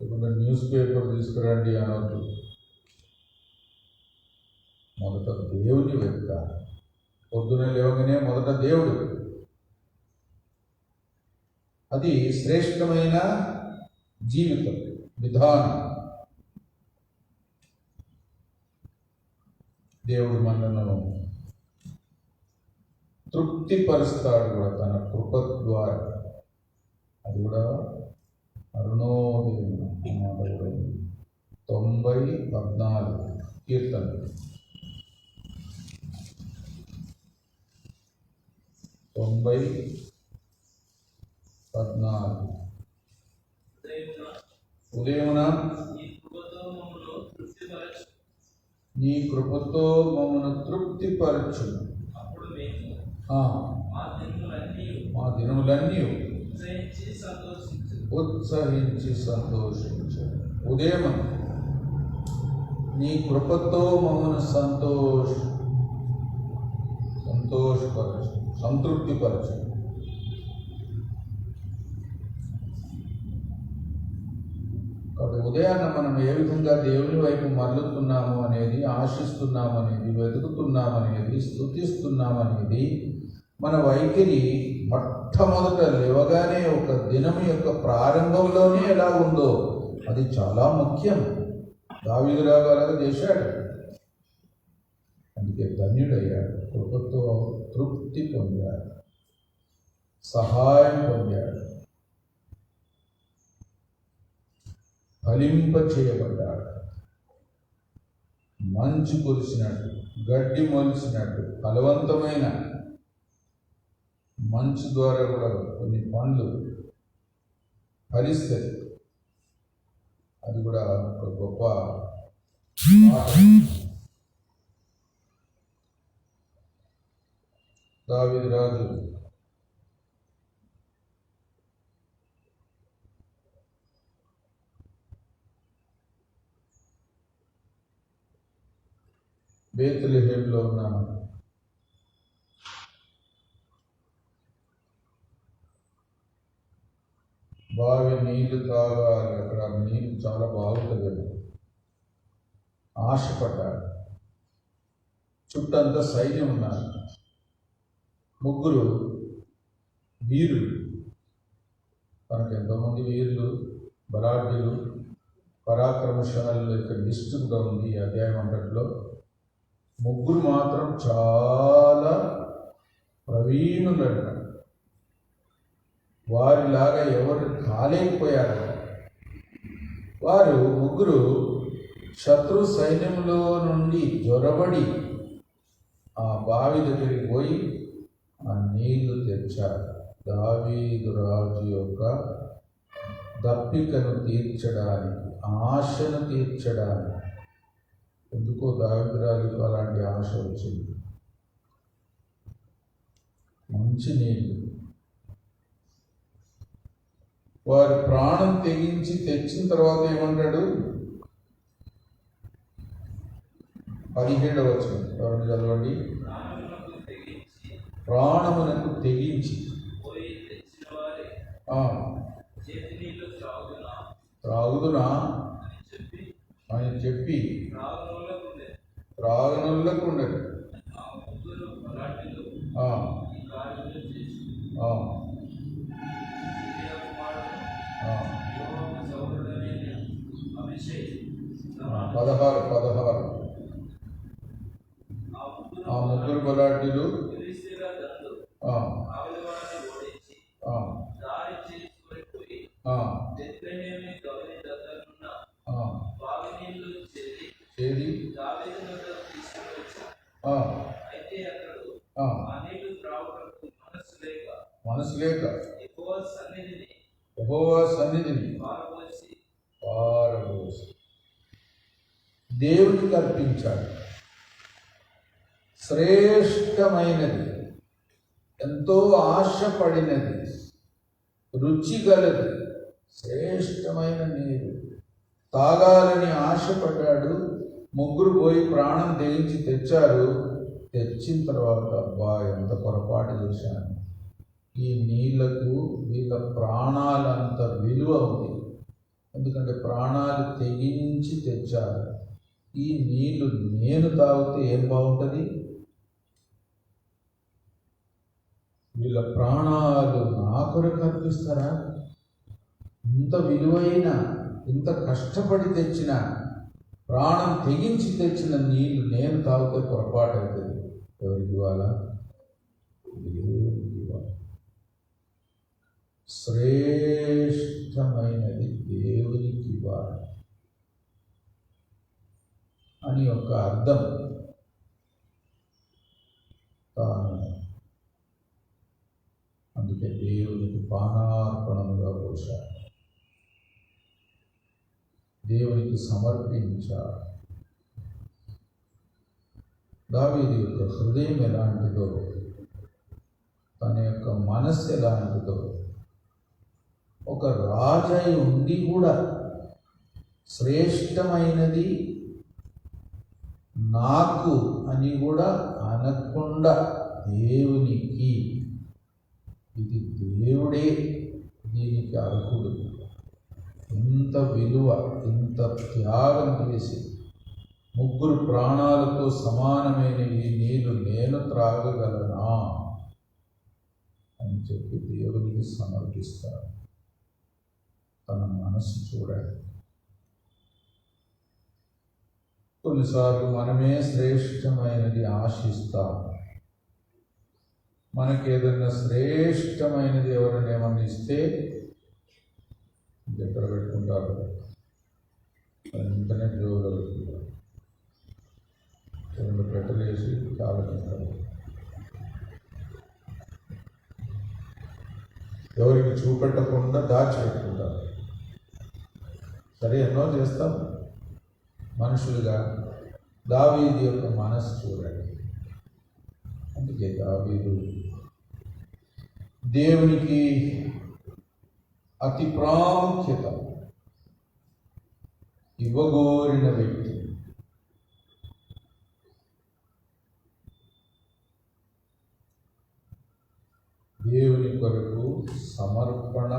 ఇప్పుడు న్యూస్ పేపర్ తీసుకురండి అనొద్దు. మొదట దేవుని వెతకాలి. పొద్దున లేవగానే మొదట దేవుడు. అది శ్రేష్టమైన జీవితం విధానం. దేవుడు మనలను తృప్తిపరుస్తాడు కూడా తన కృప ద్వారా. అది కూడా అరుణోదయం 90:14 కీర్తన. 90:14. ఉదయమున నీ కృపతో మమ్మను తృప్తిపరచును. మా దినములన్నీ ఉత్సహించి సంతోషించు. ఉదయం నీ కృపతో మమ్మను సంతోషపరచు, సంతృప్తిపరచు. కాబట్టి ఉదయాన్న మనం ఏ విధంగా దేవుని వైపు మరలుతున్నాము అనేది, ఆశిస్తున్నాము అనేది, వెతుకుతున్నామనేది, స్తుతిస్తున్నామనేది మన వైఖరి మొట్టమొదట లేవగానే ఒక దినం యొక్క ప్రారంభంలోనే ఎలా ఉందో అది చాలా ముఖ్యం. దావీదు రాగాలుగా చేశాడు, అందుకే ధన్యుడయ్యాడు. కృపతో తృప్తి పొందాడు, సహాయం పొందాడు, ఫలింప చేయబడ్డాడు. మంచు కురిసినట్టు, గడ్డి మొలిసినట్టు, ఫలవంతమైన మంచు ద్వారా కూడా కొన్ని పండ్లు ఫలిస్తాయి. అది కూడా ఒక గొప్ప మాట. దావీదు రాజు బేత్లెహేములో ఉన్న బావి నీళ్లు తాగాలి, అక్కడ నీళ్ళు చాలా బాగుంటుంది, ఆశపడ్డాడు. చుట్టంతా సైన్యం ఉన్నారు, 3 వీరులు. మనకు ఎంతోమంది వీరులు, బలాఢ్యులు, పరాక్రమశాలుల యొక్క లిస్టు కూడా ఉంది ఈ అధ్యాయం అంతట్లో. 3 మాత్రం చాలా ప్రవీణులంట. వారిలాగా ఎవరు కాలేకపోయారు. వారు 3 శత్రు సైన్యంలో నుండి జొరబడి ఆ బావి దగ్గరికి పోయి ఆ నీళ్లు తెచ్చారు. దావీదు రాజు యొక్క దప్పికను తీర్చడానికి, ఆశను తీర్చడానికి. ఎందుకో దావీదు రాజుకు అలాంటి ఆశ వచ్చింది. మంచి నీళ్ళు. వారి ప్రాణం తెగించి తెచ్చిన తర్వాత ఏమంటాడు? 17వ వచనం ఎవరిని చదవండి. ప్రాణమునకు తెగించి త్రాగుదునా అని చెప్పి ఆ, ఈ కార్యములు చేసి ఆ, ఏలియా కుమారుడు ఆ. యెహోవా సౌరుడైన అభిషై ఆ, 16 ఆ ముగ్గురు బలాఢ్యులు ఫిలిష్తీయుల దండు ఆ, ఆవిలవారిని ఓడించి ఆ, దారి చేసుకొని పోయి ఆ, బెత్లెహేము గవని దగ్గరనున్న ఆ. బావి నీళ్లు చెల్లి ఏది దావీదు నగరు తీసుకుని వచ్చారు. ఆ, అయితే అతడు ఆ. ఆ నీళ్లు త్రాగుటకు మనసు లేక యెహోవా సన్నిధిని యెహోవా సన్నిధిని పారబోసి పారబోసి దేవునికి అర్పించాడు. శ్రేష్టమైనది, ఎంతో ఆశపడినది, రుచిగలది, శ్రేష్టమైన నీరు తాగాలని ఆశపడ్డాడు. ముగ్గురు పోయి ప్రాణం తెగించి తెచ్చారు. తెచ్చిన తర్వాత అబ్బా ఎంత పొరపాటు చేశాను, ఈ నీళ్లకు వీళ్ళ ప్రాణాలంత విలువ ఉంది. ఎందుకంటే ప్రాణాలు తెగించి తెచ్చారు. ఈ నీళ్లు నేను తాగితే ఏం బాగుంటుంది? వీళ్ళ ప్రాణాలు నా కొరకు అర్పిస్తారా? ఇంత విలువైన, ఇంత కష్టపడి తెచ్చిన, ప్రాణం తెగించి తెచ్చిన నీళ్లు నేను తాగితే పొరపాటు అవుతుంది. ఎవరికి ఇవ్వాలా? దేవునికి ఇవ్వాలి. శ్రేష్టమైనది దేవునికి ఇవ్వాలి అని ఒక అర్థం తాను. అందుకే దేవునికి పానార్పణముగా పోశాడు, దేవునికి సమర్పించాడు. దావీదు యొక్క హృదయం ఎలాంటిదో, తన యొక్క మనస్సు ఎలాంటిదో, ఒక రాజై ఉండి కూడా శ్రేష్టమైనది నాకు అని కూడా అనకుండా దేవునికి, ఇది దేవుడే దీనికి అర్హుడు, ఇంత విలువ, ఇంత త్యాగం చేసి ముగ్గురు ప్రాణాలతో సమానమైన ఈ నీళ్లు నేను త్రాగగలనా అని చెప్పి దేవునికి సమర్పిస్తాడు. తన మనసు చూడాలి. కొన్నిసార్లు మనమే శ్రేష్టమైనది ఆశిస్తాం. మనకేదన్నా శ్రేష్టమైనది ఎవరైనా ఏమన్నా ఇస్తే ఎక్కడ పెట్టుకుంటారు? వెంటనే జోలో పెట్టుకుంటారు, రెండు పెట్టలు వేసి కాలనిస్తారు. ఎవరికి చూపెట్టకుండా దాచిపెట్టుకుంటారు. సరే, ఎన్నో చేస్తాం మనుషులుగా. దావీదు యొక్క మనసు చూడండి. అందుకే దావీదు దేవునికి అతి ప్రాముఖ్యత ఇవ్వగోరిన వ్యక్తి. దేవుని కొరకు సమర్పణ,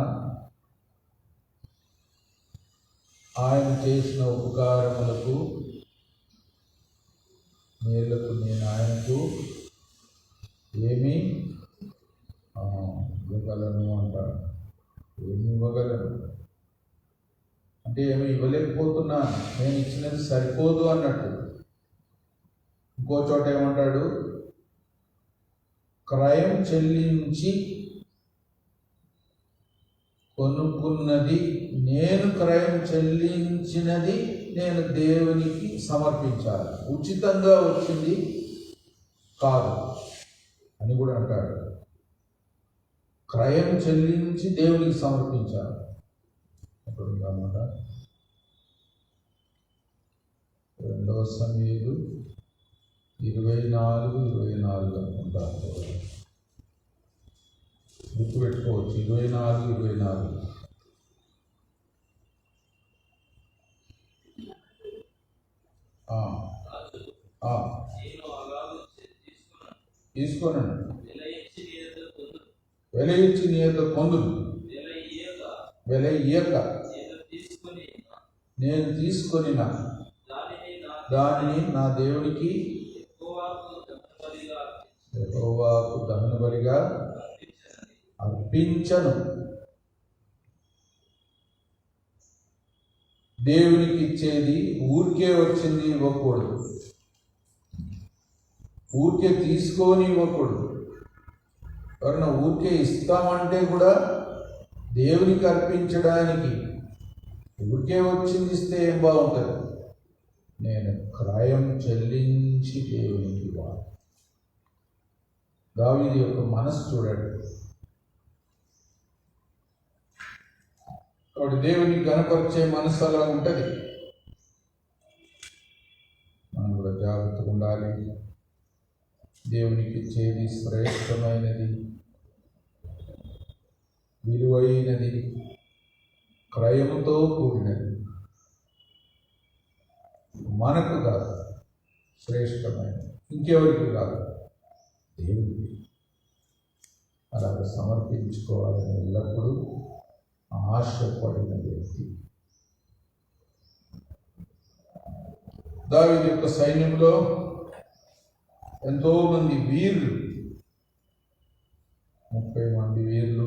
ఆయన చేసిన ఉపకారములకు మేలకు నేను ఆయనకు ఏమి ఇవ్వగలను అంటాడు. ఏమి ఇవ్వగలను అంటే ఏమి ఇవ్వలేకపోతున్నాను, నేను ఇచ్చినది సరిపోదు అన్నట్టు. ఇంకో చోట ఏమంటాడు? క్రయం చెల్లించి కొనుక్కున్నది, నేను క్రయం చెల్లించినది నేను దేవునికి సమర్పించాలి, ఉచితంగా వచ్చింది కాదు అని కూడా అంటాడు. క్రయం చెల్లించి దేవునికి సమర్పించాలి. అప్పుడు అన్నమాట 2 సమూయేలు 24 అనుకుంటారు. గుర్తుపెట్టుకోవచ్చు. 24 తీసుకోనండి. వెల ఇచ్చి నీ యొక్క పొందును, వెల ఇయ్యక నేను తీసుకొని దానిని నా దేవునికి యెహోవాకు దహన బలిగా అర్పించను. దేవునికి ఇచ్చేది ఊరికే వచ్చింది ఇవ్వకూడదు, ఊరికే తీసుకొని ఇవ్వకూడదు. ఎవరైనా ఊరికే ఇస్తామంటే కూడా దేవునికి అర్పించడానికి ఊరికే వచ్చింది ఇస్తే ఏం బాగుంటుంది? నేను క్రయం చెల్లించి దేవునికి ఇవ్వాలి. దావీదు యొక్క మనసు చూడండి. కాబట్టి దేవుని గణపరిచే మనసు అలా ఉంటుంది. మనం కూడా జాగ్రత్తగా ఉండాలి. దేవునికి ఇచ్చేది శ్రేష్టమైనది, విలువైనది, క్రయముతో కూడినది. మనకు కాదు శ్రేష్టమైనది, ఇంకెవరికి కాదు, దేవుడికి. అలాగ సమర్పించుకోవాలని ఎల్లప్పుడూ ఆశపడిన వ్యక్తి. దావీదు యొక్క సైన్యంలో ఎంతో మంది వీరులు, 30 మంది వీరులు,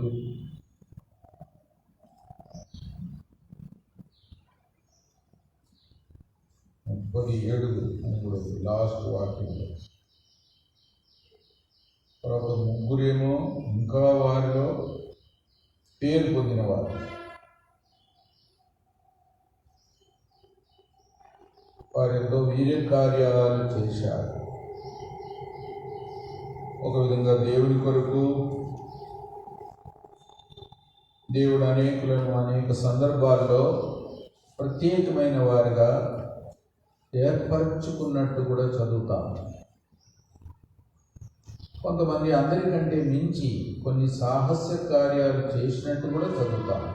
37 లాస్ట్ వాక్యంలో. తర్వాత 3 ఇంకా వారిలో పేరు పొందినవారు. వారు ఎంతో వీర్య కార్యాలు చేశారు. ఒక విధంగా దేవుని కొరకు దేవుడు అనేకులను అనేక సందర్భాల్లో ప్రత్యేకమైన వారిగా ఏర్పరచుకున్నట్టు కూడా చదువుతాము. కొంతమంది అందరికంటే మించి కొన్ని సాహస కార్యాలు చేసినట్టు కూడా చదువుతాము.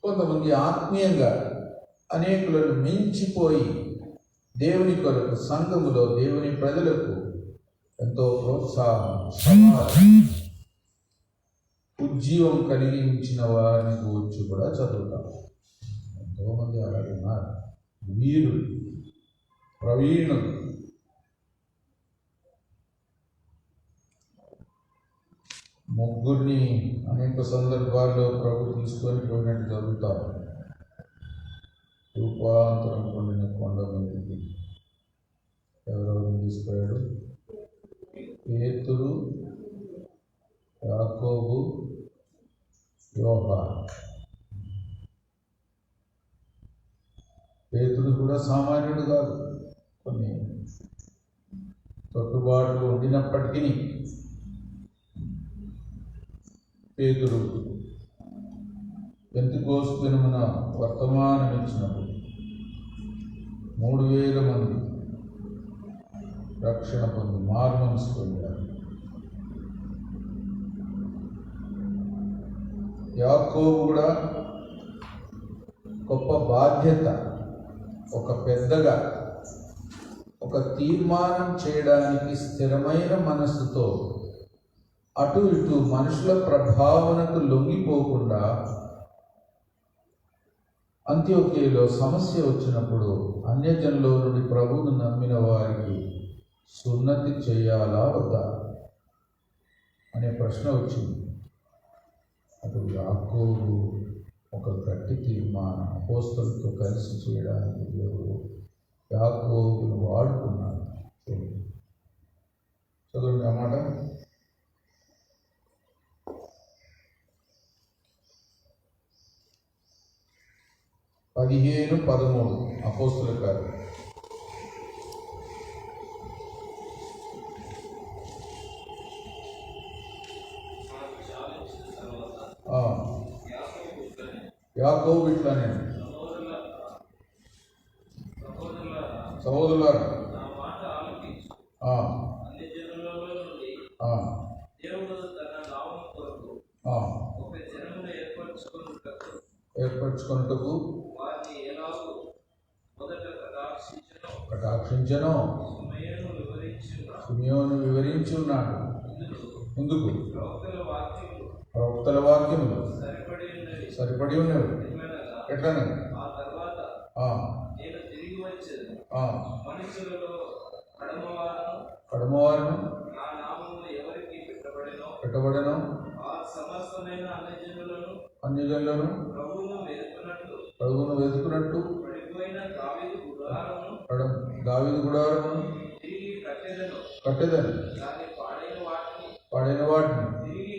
కొంతమంది ఆత్మీయంగా అనేకులను మించిపోయి దేవుని కొరకు సంఘములో దేవుని ప్రజలకు ఎంతో ప్రోత్సాహం, సమాధానం, ఉజ్జీవం కలిగించిన వారిని గురించి కూడా చదువుతాం. ఎంతోమంది అలాగే ఉన్నారు, వీరులు, ప్రవీణులు. ముగ్గురిని అనేక సందర్భాల్లో ప్రభు తీసుకొని పోయినట్టు చదువుతారు. రూపాంతరం పొందిన కొండ మీదకి ఎవరెవరిని తీసుకురాడు? పేతురు, యాకోబు, యోహాను. పేతురు కూడా సామాన్యుడు కాదు. కొన్ని తొట్టుబాట్లు ఉండినప్పటికీ పేతురు పెంతెకోస్తు దినమున వర్తమానం ఇచ్చినప్పుడు 3000 మంది రక్షణ పొంది మారుమనసు పొందారు. యాకోబు కూడా గొప్ప బాధ్యత, ఒక పెద్దగా ఒక తీర్మానం చేయడానికి స్థిరమైన మనస్సుతో అటు ఇటు మనుషుల ప్రభావనకు లొంగిపోకుండా అంత్యోక్యలో సమస్య వచ్చినప్పుడు అన్యజనుల నుండి ప్రభువును నమ్మిన వారికి సున్నతి చేయాలా వద్దా అనే ప్రశ్న వచ్చింది. అప్పుడు యాకోబు ఒక గట్టి తీర్మానం అపోస్తలులతో కలిసి చేయడానికి దేవుడు యాకోబును వాడుకున్నాడు. చదవండి అన్నమాట. పదిహేను 13 అపోస్తలుల కార్యం. యాకోబు ఇట్లానే, సహోదరులారా ఏర్పరచుకున్నట్టుకు కటాక్షించను సిమియోను వివరించి ఉన్నాడు. ఎందుకు? ప్రవక్తల వాక్యములు సరిపడి ఉన్నవి. ఎట్లనే కడమవారును నా నామము ఎవరికి పెట్టబడెను ఆ సమస్తమైన అన్యజనులను ప్రభువును వెతుకున్నట్టు దావీదు గుడారమును తిరిగి కట్టెదను దాని పాడైన వాటిని తిరిగి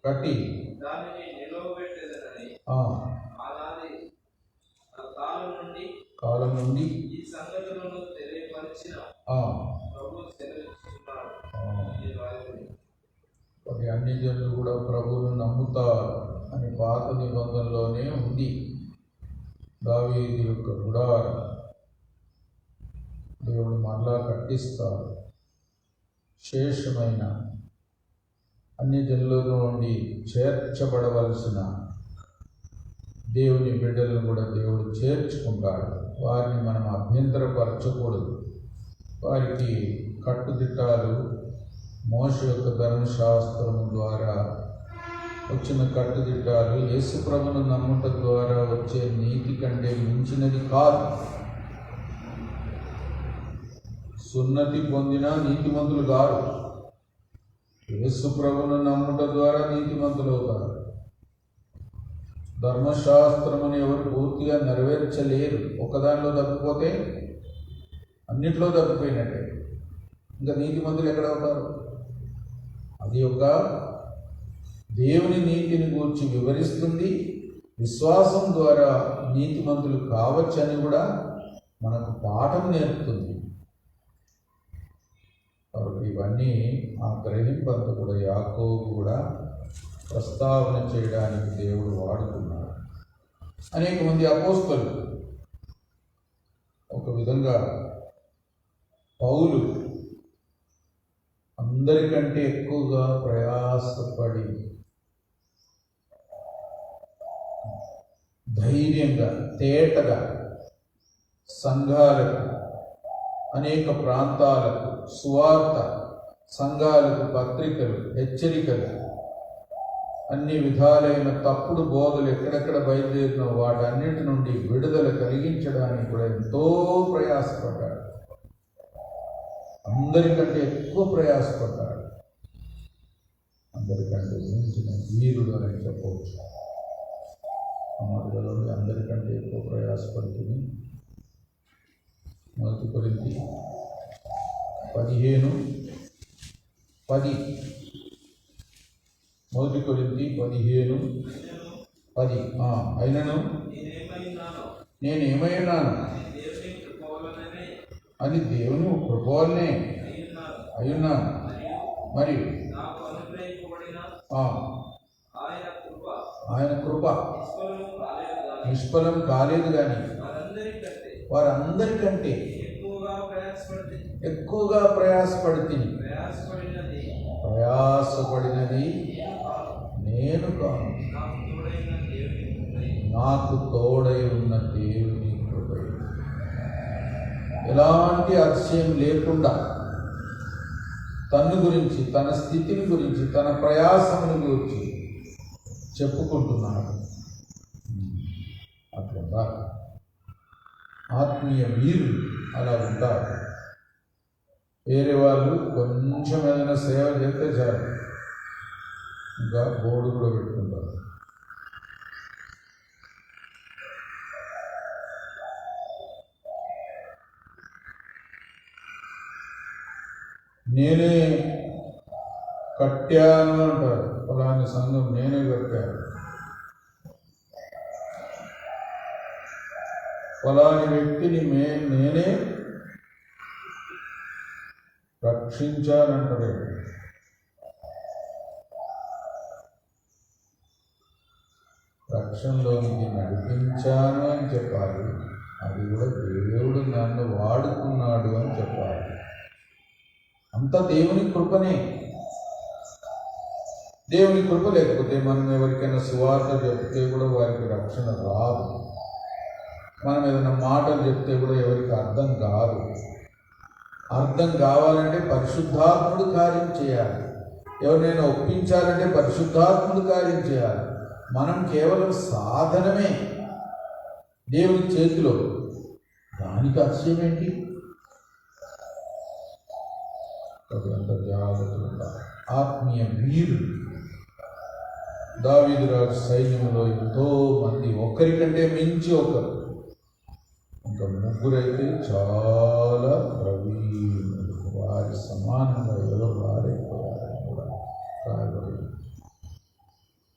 కట్టి దానిని నిలవబెట్టేదనని ఆనాది కాలం నుండి ఈ సంగతులను తెలియపరిచిన ప్రభు సెలవిస్తున్నాడు. అన్ని జనులు కూడా ప్రభువును నమ్ముతారు అని పాత నిబంధనలోనే ఉంది. దావీదు యొక్క గుడారం దేవుడు మరలా కట్టిస్తారు. శేషమైన అన్ని జనుల నుండి చేర్చబడవలసిన దేవుని బిడ్డలను కూడా దేవుడు చేర్చుకుంటాడు. వారిని మనం అభ్యంతరపరచకూడదు. వారికి కట్టుదిట్టాలు మోషే యొక్క ధర్మశాస్త్రం ద్వారా వచ్చిన కట్టుదిట్టాలు యేసు ప్రభువును నమ్ముట ద్వారా వచ్చే నీతి కంటే మించినది కాదు. సున్నతి పొందిన నీతిమంతులు కాదు, యేసు ప్రభువును నమ్ముట ద్వారా నీతిమంతులు అవుతారు. ధర్మశాస్త్రమును ఎవరు పూర్తిగా నెరవేర్చలేరు. ఒకదానిలో తప్పిపోతే అన్నిట్లో తప్పిపోయినట్టే. ఇంకా నీతిమంతులు ఎక్కడ అవుతారు? అది ఒక దేవుని నీతిని గూర్చి వివరిస్తుంది. విశ్వాసం ద్వారా నీతిమంతులు కావచ్చని కూడా మనకు పాఠం నేర్పుతుంది. కాబట్టి ఇవన్నీ ఆ గ్రహింపంతా కూడా యాకోబు కూడా ప్రస్తావన చేయడానికి దేవుడు వాడుకున్నాడు. అనేక మంది అపోస్తలు ఒక విధంగా పౌలు అందరికంటే ఎక్కువగా ప్రయాసపడి ధైర్యంగా తేటగా సంఘాలకు అనేక ప్రాంతాలకు సువార్త సంఘాలకు పత్రికలు హెచ్చరికలు అన్ని విధాలైన తప్పుడు బోధలు ఎక్కడెక్కడ బయలుదేరినో వాటన్నిటి నుండి విడుదల కలిగించడానికి కూడా ఎంతో ప్రయాసపడ్డాడు. అందరికంటే ఎక్కువ ప్రయాసపడ్డాడు. అందరికంటే మించిన వీరుడు అని చెప్పవచ్చు. అమరులలో అందరికంటే ఎక్కువ ప్రయాసపడుతుంది. 1 కొరింథీ 15:10 1 కొరింథీ 15:10 అయినను నేనేమైనాను అది దేవుని కృప వల్లనే అయ్యున్నాను. మరియు ఆయన కృప నిష్ఫలం కాలేదు కానీ వారందరికంటే ఎక్కువగా ప్రయాసపడినది నేను కాను, నాకు తోడై ఉన్న దేవుని కృప. ఎలాంటి అతిశయం లేకుండా తన్ను గురించి, తన స్థితిని గురించి, తన ప్రయాసముని గురించి చెప్పుకుంటున్నాడు. అట్లా ఆత్మీయ వీరులు అలా ఉంటారు. వేరే వాళ్ళు కొంచెం ఏదైనా సేవ చేస్తే చాలు, ఇంకా బోర్డు కూడా పెట్టుకుంటారు. నేనే కట్టాను అంటారు. ఫలాని సంఘం నేనే కట్టాను, ఫలాని వ్యక్తిని నేనే రక్షించానంటారు. రక్షణలోనికి నడిపించాను అని చెప్పాలి. అది కూడా దేవుడు నన్ను వాడుకున్నాడు అని చెప్పాలి. అంత దేవుని కృపనే. దేవుని కృప లేకపోతే మనం ఎవరికైనా సువార్త చెప్తే కూడా వారికి రక్షణ రాదు. మనం ఏదైనా మాటలు చెప్తే కూడా ఎవరికి అర్థం కాదు. అర్థం కావాలంటే పరిశుద్ధాత్ముడు కార్యం చేయాలి. ఎవరినైనా ఒప్పించాలంటే పరిశుద్ధాత్ముడు కార్యం చేయాలి. మనం కేవలం సాధనమే దేవుని చేతిలో. దానికి అతిశయం ఏంటి? అది అంత జాగ్రత్తగా ఉండాలి. ఆత్మీయ వీరులు దావీదు రాజు సైన్యంలో ఎంతో మంది, ఒకరికంటే మించి ఒకరు, ఇంకా ముగ్గురైతే చాలా ప్రవీణులు, వారి సమానంగా ఎవరు రాలేకపోయారని కూడా రాయబడింది.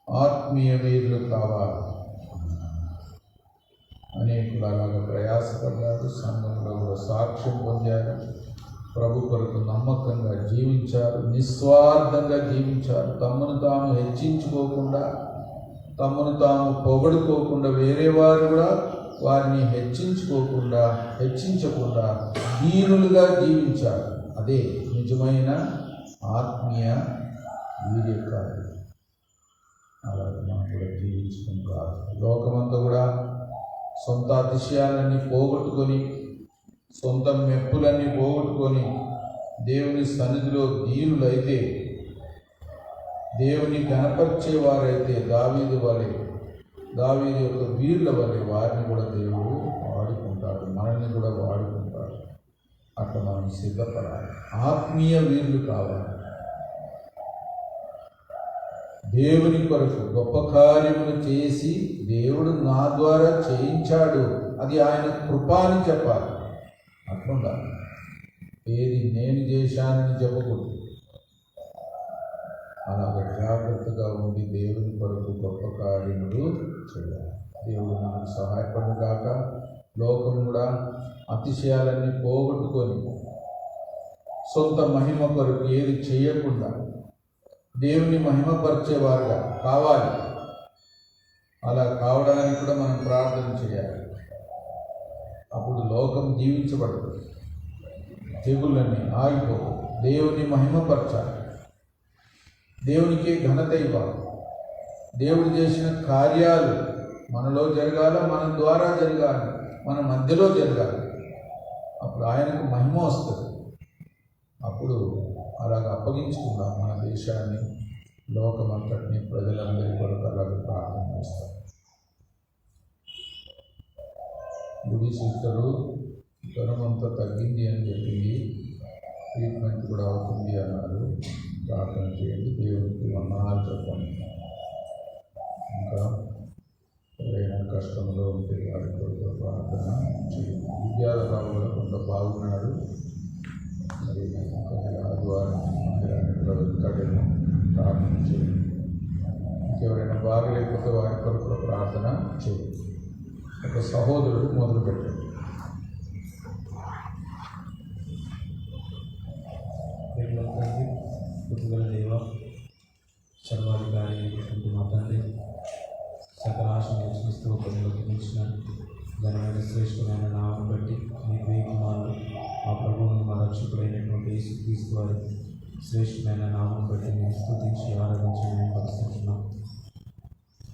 ఆత్మీయ వీరులు కావాలి. అనేకులు అలాగా ప్రయాసపడ్డారు, సంఘంలో కూడా సాక్ష్యం పొందారు, ప్రభు కొరకు నమ్మకంగా జీవించారు, నిస్వార్థంగా జీవించారు, తమను తాము హెచ్చించుకోకుండా, తమను తాము పొగడుకోకుండా, వేరే వారు కూడా వారిని హెచ్చించకుండా దీనులుగా జీవించారు. అదే నిజమైన ఆత్మీయ వీర్యకాలు. అలాగే మనం కూడా జీవించడం కాదు. లోకమంతా కూడా సొంత అతిశయాలన్నీ పోగొట్టుకొని, సొంత మెప్పులన్నీ పోగొట్టుకొని దేవుని సన్నిధిలో దీనులైతే, దేవుని గణపరిచేవారైతే దావీదు వలె, దావీదు యొక్క వీరుల వలె వారిని కూడా దేవుడు వాడుకుంటాడు, మనల్ని కూడా వాడుకుంటాడు. అట్లా మనం సిద్ధపడాలి. ఆత్మీయ వీరులు కావాలి. దేవుని కొరకు గొప్ప కార్యములు చేసి దేవుడు నా ద్వారా చేయించాడు, అది ఆయన కృప అని చెప్పాలి. అట్లుండాలి. ఏది నేను చేశానని చెప్పకూడదు. అలాగ జాగ్రత్తగా ఉండి దేవుని కొరకు గొప్ప కార్యములు చేయాలి. దేవుడు మనకు సహాయపడు కాక. లోకం కూడా అతిశయాలన్నీ పోగొట్టుకొని సొంత మహిమ కొరకు ఏది చేయకుండా దేవుని మహిమపరిచేవారుగా కావాలి. అలా కావడానికి కూడా మనం ప్రార్థన చేయాలి. అప్పుడు లోకం జీవించబడుతుంది, తెగుళ్ళని ఆగిపోవు. దేవుని మహిమపరచాలి, దేవునికి ఘనత ఇవ్వాలి. దేవుడు చేసిన కార్యాలు మనలో జరగాల, మన ద్వారా జరగాలి, మన మధ్యలో జరగాలి. అప్పుడు ఆయనకు మహిమ వస్తుంది. అప్పుడు అలాగ అప్పగించుకుందాం మన దేశాన్ని, లోకమంతటిని, ప్రజలందరి కొరకు అలాగ ప్రార్థన చేస్తాం. గుడి సిస్టరు జ్వరం అంతా తగ్గింది అని చెప్పింది, ట్రీట్మెంట్ కూడా అవుతుంది అన్నారు. ప్రార్థన చేయండి, దేవునికి వందనాలు చెప్పండి. ఇంకా ఎవరైనా కష్టంలో ఉంటే వారి కొరకు ప్రార్థన చేయండి. విద్యాధరావు కూడా కొంత బాగున్నాడు, మరి ఆదివారం మందిరాన్ని కూడా వెళ్తాడేమో, ప్రార్థన చేయండి. ఇంకెవరైనా బాగలేకపోతే వారి కొరకు ప్రార్థన చేయండి. ఒక సహోదరుడు మొదలుపెట్టండి. కృతజ్ఞతల దేవ, సర్వాధికారి మా తండ్రి, సకల ఆశను చూస్తూ పనులకు మించిన ఘనమైన శ్రేష్టమైన నామం బట్టి మీ ప్రియకుమారుడు మా ప్రభువును మా రక్షకుడైనటువంటి యేసుక్రీస్తు వారి శ్రేష్టమైన నామం బట్టి మేము స్తుతించి ఆరాధించి మేము పరిస్థితున్నాం.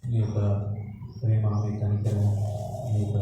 మీ యొక్క ప్రేమ, మీ కనికరం, మీ యొక్క